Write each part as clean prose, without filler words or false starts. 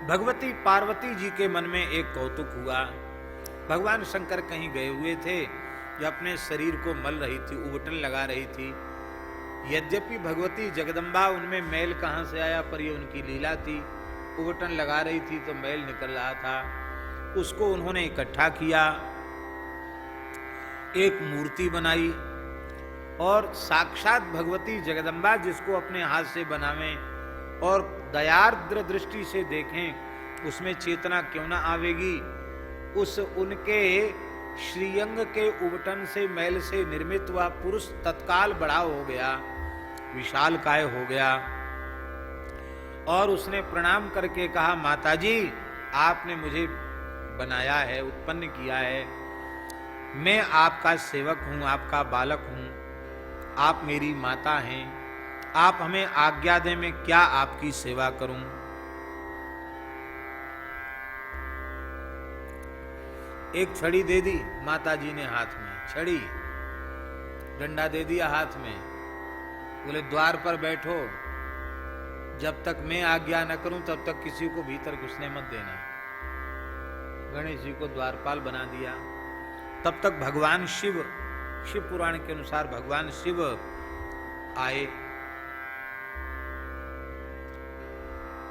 भगवती पार्वती जी के मन में एक कौतुक हुआ। भगवान शंकर कहीं गए हुए थे, जो अपने शरीर को मल रही थी, उबटन लगा रही थी। यद्यपि भगवती जगदम्बा उनमें मैल कहाँ से आया, पर ये उनकी लीला थी। उबटन लगा रही थी तो मैल निकल रहा था, उसको उन्होंने इकट्ठा किया, एक मूर्ति बनाई और साक्षात भगवती जगदम्बा जिसको अपने हाथ से बनावें और दयार्द्र दृष्टि से देखें, उसमें चेतना क्यों ना आवेगी। उस उनके श्रीअंग के उबटन से, मैल से निर्मित हुआ पुरुष तत्काल बड़ा हो गया, विशालकाय हो गया। और उसने प्रणाम करके कहा, माताजी आपने मुझे बनाया है, उत्पन्न किया है, मैं आपका सेवक हूं, आपका बालक हूं, आप मेरी माता हैं, आप हमें आज्ञा दें मैं क्या आपकी सेवा करूं। एक छड़ी दे दी माताजी ने हाथ में, छड़ी डंडा दे दिया हाथ में, बोले द्वार पर बैठो, जब तक मैं आज्ञा न करूं तब तक किसी को भीतर घुसने मत देना। गणेश जी को द्वारपाल बना दिया। तब तक भगवान शिव, शिव पुराण के अनुसार भगवान शिव आए।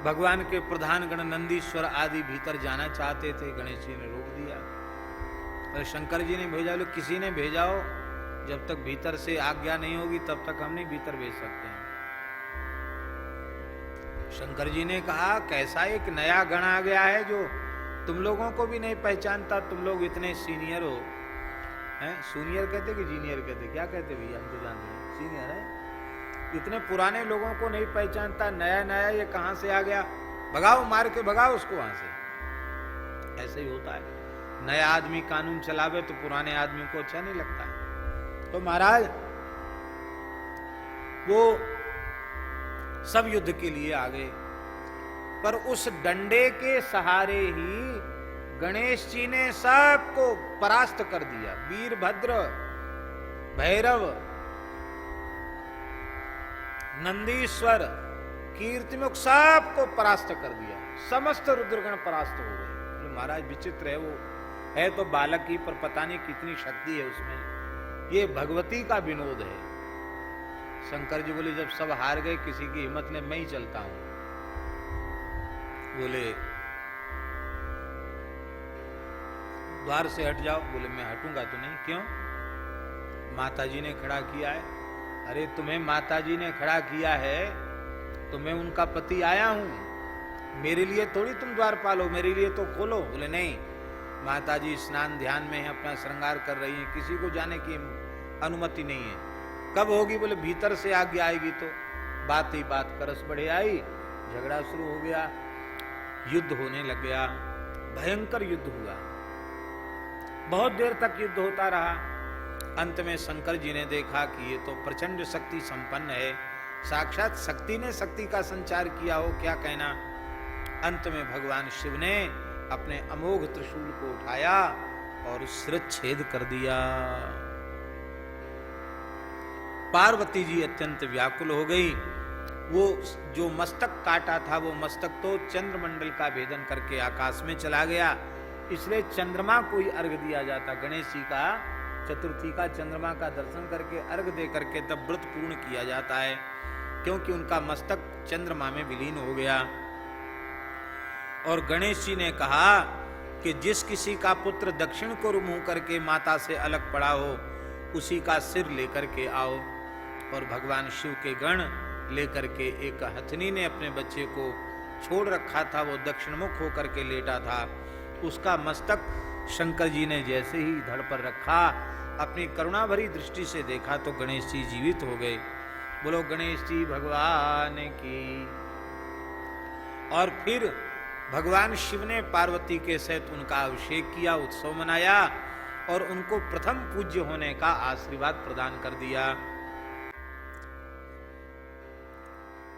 भगवान के प्रधान गण नंदीश्वर आदि भीतर जाना चाहते थे, गणेश जी ने रोक दिया। अरे शंकर जी ने भेजा, लो किसी ने भेजाओ, जब तक भीतर से आज्ञा नहीं होगी तब तक हम नहीं भीतर भेज सकते हैं। शंकर जी ने कहा, कैसा एक नया गण आ गया है जो तुम लोगों को भी नहीं पहचानता, तुम लोग इतने सीनियर हो। हैं, सीनियर कहते कि जीनियर कहते, क्या कहते भैया, हम तो जानते हैं सीनियर है। इतने पुराने लोगों को नहीं पहचानता, नया नया ये कहां से आ गया, भगाओ, मार के भगाओ उसको वहां से। ऐसे ही होता है, नया आदमी कानून चलावे तो पुराने आदमी को अच्छा नहीं लगता है। तो महाराज वो सब युद्ध के लिए आ गए, पर उस डंडे के सहारे ही गणेश जी ने सबको परास्त कर दिया। वीरभद्र, भैरव, नंदीश्वर, कीर्तिमुख सबको परास्त कर दिया। समस्त रुद्रगण परास्त हो गए। महाराज विचित्र है, वो है तो बालक ही, पर पता नहीं कितनी शक्ति है उसमें। ये भगवती का विनोद है। शंकर जी बोले, जब सब हार गए, किसी की हिम्मत ने, मैं ही चलता हूं। बोले द्वार से हट जाओ। बोले मैं हटूंगा तो नहीं। क्यों? माताजी ने खड़ा किया है। अरे तुम्हें माताजी ने खड़ा किया है तो मैं उनका पति आया हूं, मेरे लिए थोड़ी तुम द्वारपाल हो, मेरे लिए तो खोलो। बोले नहीं, माताजी स्नान ध्यान में है, अपना श्रृंगार कर रही है, किसी को जाने की अनुमति नहीं है। कब होगी? बोले भीतर से आज्ञा आएगी। तो बात ही बात करस बढ़े आई, झगड़ा शुरू हो गया, युद्ध होने लग गया, भयंकर युद्ध हुआ, बहुत देर तक युद्ध होता रहा। अंत में शंकर जी ने देखा कि ये तो प्रचंड शक्ति संपन्न है, साक्षात शक्ति ने शक्ति का संचार किया हो, क्या कहना। अंत में भगवान शिव ने अपने अमोघ त्रिशूल को उठाया और शिरच्छेद कर दिया। पार्वती जी अत्यंत व्याकुल हो गई। वो जो मस्तक काटा था, वो मस्तक तो चंद्रमंडल का भेदन करके आकाश में चला गया। इसलिए चंद्रमा को ही अर्घ दिया जाता। गणेश जी का चतुर्थी का चंद्रमा का दर्शन करके, अर्घ दे करके तब व्रत पूर्ण किया जाता है, क्योंकि उनका मस्तक चंद्रमा में विलीन हो गया। और गणेश जी ने कहा कि जिस किसी का पुत्र दक्षिण को मुंह करके माता से अलग पड़ा हो, उसी का सिर लेकर के आओ। और भगवान शिव के गण लेकर के, एक हथनी ने अपने बच्चे को छोड़ रखा था, वो दक्षिण मुख होकर के लेटा था, उसका मस्तक शंकर जी ने जैसे ही धड़ पर रखा, अपनी करुणा भरी दृष्टि से देखा तो गणेश जी जीवित हो गए। बोलो गणेश जी भगवान की। और फिर भगवान शिव ने पार्वती के सहित उनका अभिषेक किया, उत्सव मनाया और उनको प्रथम पूज्य होने का आशीर्वाद प्रदान कर दिया।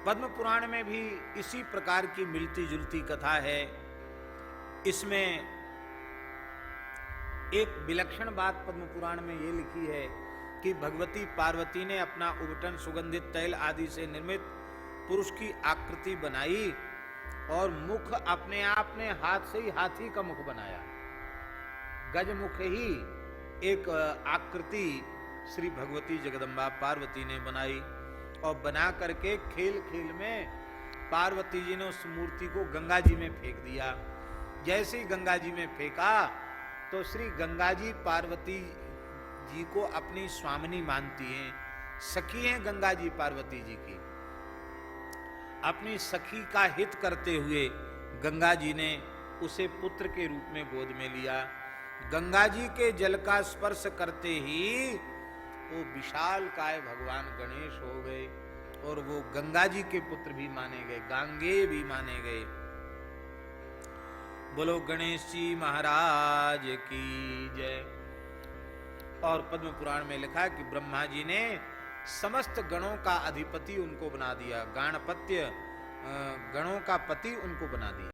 पद्म पुराण में भी इसी प्रकार की मिलती जुलती कथा है। इसमें एक विलक्षण बात पद्म पुराण में ये लिखी है कि भगवती पार्वती ने अपना उबटन सुगंधित तैल आदि से निर्मित पुरुष की आकृति बनाई और मुख अपने आप ने हाथ से ही हाथी का मुख बनाया। गजमुख ही एक आकृति श्री भगवती जगदम्बा पार्वती ने बनाई और बना करके खेल खेल में पार्वती जी ने उस मूर्ति को गंगा जी में फेंक दिया। जैसे ही गंगा जी में फेंका तो श्री गंगा जी पार्वती जी को अपनी स्वामिनी मानती हैं, सखी हैं गंगा जी पार्वती जी की। अपनी सखी का हित करते हुए गंगा जी ने उसे पुत्र के रूप में गोद में लिया। गंगा जी के जल का स्पर्श करते ही वो विशाल काय भगवान गणेश हो गए और वो गंगा जी के पुत्र भी माने गए, गांगे भी माने गए। बोलो गणेश जी महाराज की जय। और पद्म पुराण में लिखा है कि ब्रह्मा जी ने समस्त गणों का अधिपति उनको बना दिया, गणपत्य गणों का पति उनको बना दिया।